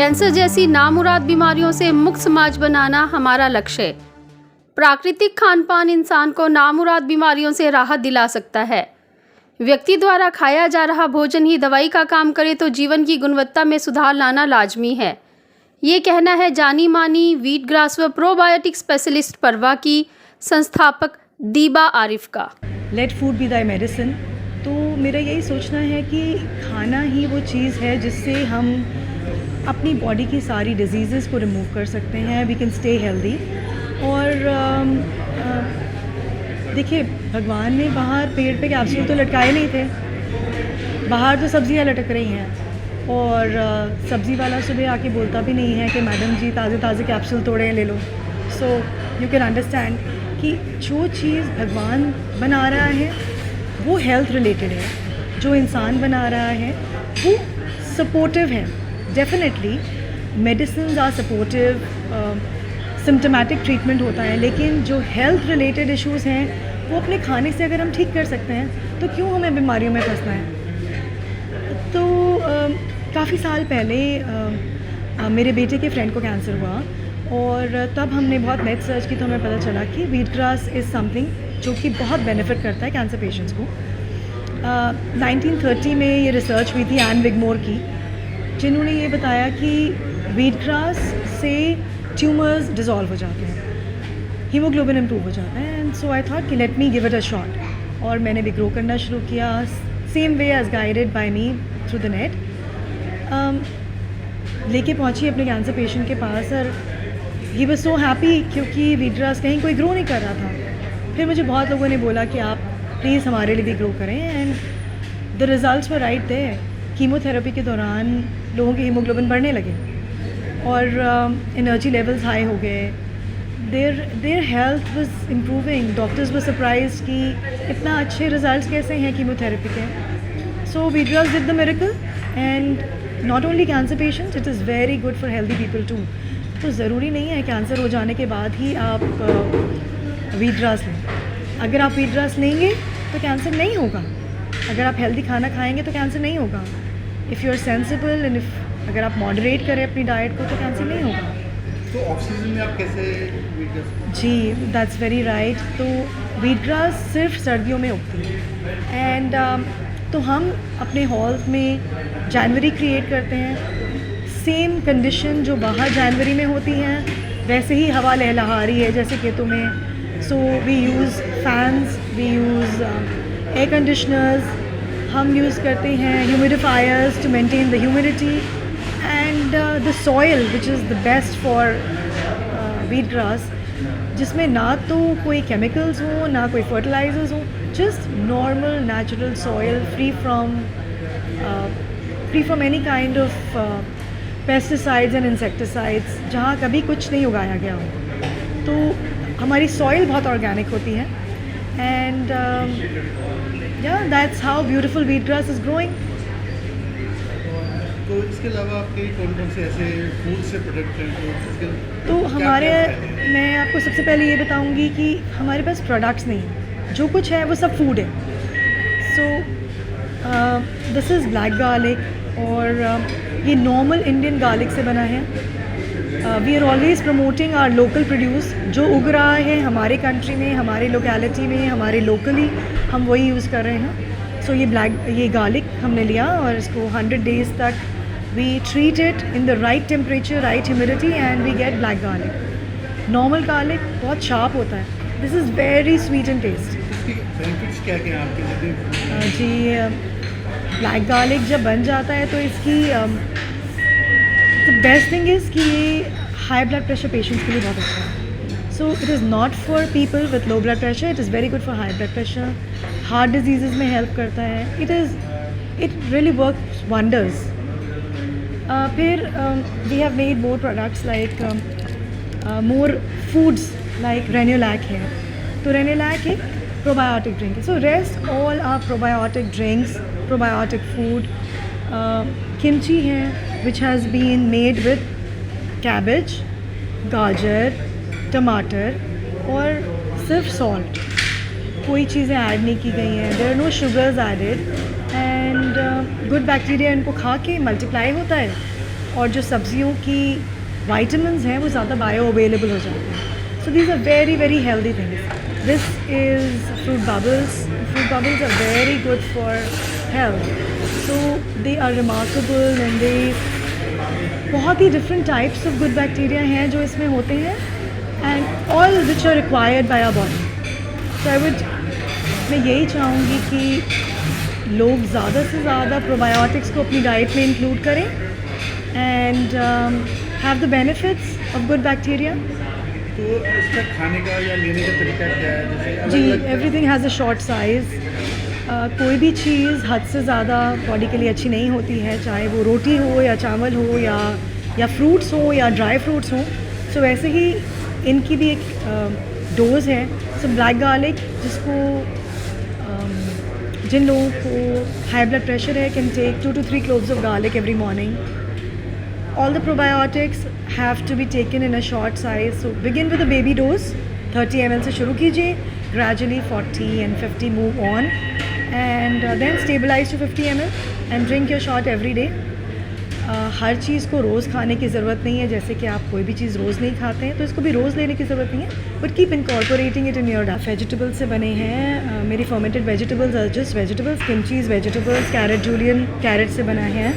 Cancer जैसी नामुराद बीमारियों से मुक्त समाज बनाना हमारा लक्ष्य है। प्राकृतिक खान-पान इंसान को नामुराद बीमारियों से राहत दिला सकता है। व्यक्ति द्वारा खाया जा रहा भोजन ही दवाई का काम करे तो जीवन की गुणवत्ता में सुधार लाना लाजमी है। ये कहना है जानी मानी वीट ग्रास व प्रोबायोटिक स्पेशलिस्ट परवा की संस्थापक दीबा आरिफ का। Let food be thy medicine. तो मेरा यही सोचना है कि खाना ही वो चीज़ है जिससे हम अपनी बॉडी की सारी डिजीज़ को रिमूव कर सकते हैं। We can stay healthy. और देखिए, भगवान ने बाहर पेड़ पे कैप्सूल तो लटकाए नहीं थे, बाहर तो सब्जियां लटक रही हैं और सब्ज़ी वाला सुबह आके बोलता भी नहीं है कि मैडम जी ताज़े ताज़े कैप्सूल तोड़े ले लो। सो यू कैन अंडरस्टैंड कि जो चीज़ भगवान बना रहा है वो हेल्थ रिलेटेड है, जो इंसान बना रहा है वो सपोर्टिव है। Definitely medicine are supportive, symptomatic treatment होता है, लेकिन जो हेल्थ रिलेटेड इश्यूज़ हैं वो अपने खाने से अगर हम ठीक कर सकते हैं तो क्यों हमें बीमारियों में फंसना है। तो काफ़ी साल पहले मेरे बेटे के फ्रेंड को कैंसर हुआ और तब हमने बहुत नेट सर्च की तो हमें पता चला कि वीट ग्रास इज़ समथिंग जो कि बहुत बेनिफिट करता है कैंसर पेशेंट्स को। 1930 में ये रिसर्च हुई थी एन विगमोर की, जिन्होंने ये बताया कि वीट ग्रास से ट्यूमर्स डिज़ोल्व हो जाते हैं, हीमोग्लोबिन इम्प्रूव हो जाता है। एंड सो आई थॉट कि let me give it a shot, और मैंने भी ग्रो करना शुरू किया same way as guided by me through the net. लेके पहुंची अपने कैंसर पेशेंट के पास और ही वाज सो हैप्पी क्योंकि वीट ग्रास कहीं कोई ग्रो नहीं कर रहा था। फिर मुझे बहुत लोगों ने बोला कि आप प्लीज़ हमारे लिए भी ग्रो करें, and the results were right there. Chemotherapy के दौरान लोगों के हीमोग्लोबिन बढ़ने लगे और एनर्जी लेवल्स हाई हो गए, their health was improving. Doctors were surprise कि इतना अच्छे रिजल्ट्स कैसे हैं कीमोथेरेपी के। So wheat grass did the miracle, and not only cancer patients, it is very good for healthy people too. तो ज़रूरी नहीं है कैंसर हो जाने के बाद ही आप वीट ग्रास लें। अगर आप वीट ग्रास लेंगे तो कैंसर नहीं होगा, अगर आप हेल्दी खाना खाएंगे तो कैंसर नहीं होगा। If you are sensible and if अगर आप मॉडरेट करें अपनी डाइट को तो कैंसर नहीं होगा। तो ऑफ सीजन में आप कैसे वीट ग्रास? जी, दैट्स वेरी राइट। तो वीट ग्रास सिर्फ सर्दियों में उगती है, एंड तो हम अपने हॉल्स में जनवरी क्रिएट करते हैं। सेम कंडीशन जो बाहर जनवरी में होती हैं वैसे ही हवा लहलहा रही है जैसे खेतों में। So we use fans, we use air conditioners, हम यूज़ करते हैं humidifiers to maintain the humidity, and the soil which is the best for wheat grass, जिसमें ना तो कोई केमिकल्स हो ना कोई फर्टिलाइजर्स हो, just normal natural soil free from any kind of pesticides and insecticides, जहाँ कभी कुछ नहीं उगाया गया हो। तो हमारी सॉइल बहुत ऑर्गेनिक होती है, and yeah, that's how beautiful wheatgrass is growing. तो इसके अलावा आपके कौन-कौन से ऐसे फूड से प्रोडक्ट हैं तो हमारे, मैं आपको सबसे पहले ये बताऊंगी कि हमारे पास प्रोडक्ट्स नहीं हैं, जो कुछ है वो सब फूड है। So this is black garlic, और ये नॉर्मल इंडियन गार्लिक से बना है। We are always promoting our local produce, जो उग रहा है हमारे कंट्री में, हमारे लोकेलिटी में, हमारे लोकली, हम वही यूज़ कर रहे हैं। सो ये गार्लिक हमने लिया और इसको 100 डेज़ तक we treat it in the right temperature, right humidity, and we get black garlic. Normal garlic बहुत शार्प होता है, this is very sweet in taste. इसकी बेनिफिट्स क्या क्या हैं आपके? जी, ब्लैक गार्लिक जब बन जाता है तो इसकी द बेस्ट थिंग इज़ कि ये हाई ब्लड प्रेशर पेशेंट्स के लिए बहुत अच्छा है। So it is not for people with low blood pressure, it is very good for high blood pressure, heart disease में हेल्प करता है। It really works wonders. फिर we have made more products like more foods like रेन्यूलैक है। तो रेन्यूलैक एक probiotic drink है। So rest all are probiotic drinks, probiotic food. Kimchi है which has been made with cabbage, गाजर, टमाटर और सिर्फ सॉल्ट, कोई चीज़ें ऐड नहीं की गई हैं। There are no sugars added, and good bacteria इनको खा के मल्टीप्लाई होता है और जो सब्जियों की विटामिन्स हैं वो ज़्यादा बायो अवेलेबल हो जाते हैं. So these are very very healthy things. This is fruit bubbles. Fruit bubbles are very good for health. So they are remarkable and they बहुत ही different types of good bacteria हैं जो इसमें होते हैं and all which are required by our body. So मैं यही चाहूँगी कि लोग ज़्यादा से ज़्यादा प्रोबायोटिक्स को अपनी डाइट में इंक्लूड करें and have the benefits of good bacteria. तो इसका खाने का या लेने का तरीका क्या है? जैसे जी, अलग-अलग everything has a short size. कोई भी चीज़ हद से ज़्यादा बॉडी के लिए अच्छी नहीं होती है, चाहे वो रोटी हो या चावल हो या फ्रूट्स हो या ड्राई फ्रूट्स हो. सो वैसे ही इनकी भी एक डोज़ है. सो ब्लैक गार्लिक, जिसको जिन लोगों को हाई ब्लड प्रेशर है, can take 2 to 3 cloves of garlic every morning. All the probiotics have to be taken in a short size. So begin with a baby dose, 30 ml से शुरू कीजिए, gradually 40 and 50 move on, and then stabilize to 50 ml and drink your shot every day. हर चीज़ को रोज़ खाने की ज़रूरत नहीं है, जैसे कि आप कोई भी चीज़ रोज़ नहीं खाते हैं तो इसको भी रोज़ लेने की ज़रूरत नहीं है, but keep incorporating it in your diet. Vegetables से बने हैं. मेरी fermented vegetables are just vegetables, kimchi's vegetables, carrot julienne carrot से बना है.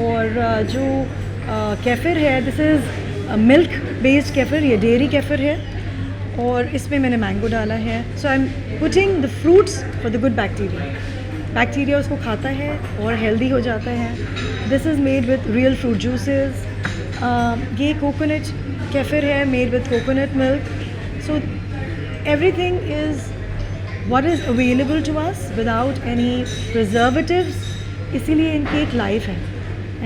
और जो केफिर है, this is milk based kefir, ये डेयरी केफिर है और इसमें मैंने मैंगो डाला है. So I am putting the fruits for the good bacteria. Bacteria उसको खाता है और हेल्दी हो जाता है. This is made with real fruit juices. ये कोकोनट केफिर है, made with coconut milk. So everything is what is available to us without any preservatives. इसीलिए इनकी एक लाइफ है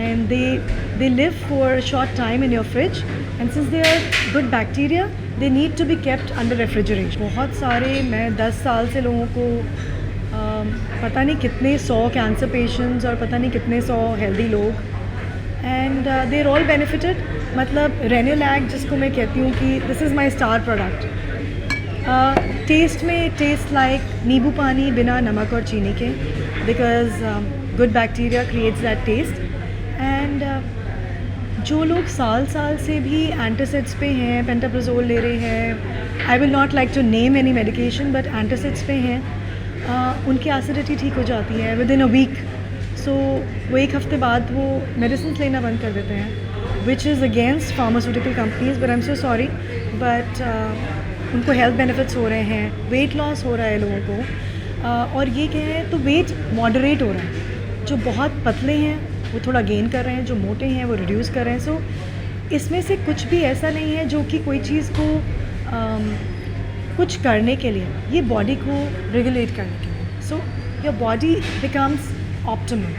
and they live for a short time in your fridge, and since they are good bacteria they need to be kept under refrigeration. बहुत सारे, मैं 10 साल से लोगों को पता नहीं कितने 100 कैंसर पेशेंट्स और पता नहीं कितने 100 हेल्दी लोग, and they are all benefited. मतलब रेन्यूलैक, जिसको मैं कहती हूँ कि this is my star product. Taste में टेस्ट लाइक नींबू पानी बिना नमक और चीनी के, because good bacteria creates that taste. And जो लोग साल से भी एंटासिड्स पे हैं, पेंटाप्रोजोल ले रहे हैं, I will not like to name any medication, but antacids पे हैं, उनकी एसिडिटी ठीक हो जाती है विद इन अ वीक. सो वो एक हफ्ते बाद वो मेडिसिन लेना बंद कर देते हैं, which is against pharmaceutical companies. But I am so sorry, but उनको हेल्थ बेनिफिट्स हो रहे हैं, वेट लॉस हो रहा है लोगों को. और ये क्या है, तो वेट मॉडरेट हो रहा है. जो बहुत पतले हैं वो थोड़ा गेन कर रहे हैं, जो मोटे हैं वो रिड्यूस कर रहे हैं. सो इसमें से कुछ भी ऐसा नहीं है जो कि कोई चीज़ को कुछ करने के लिए, ये बॉडी को रेगुलेट करने के लिए. So your body becomes optimal.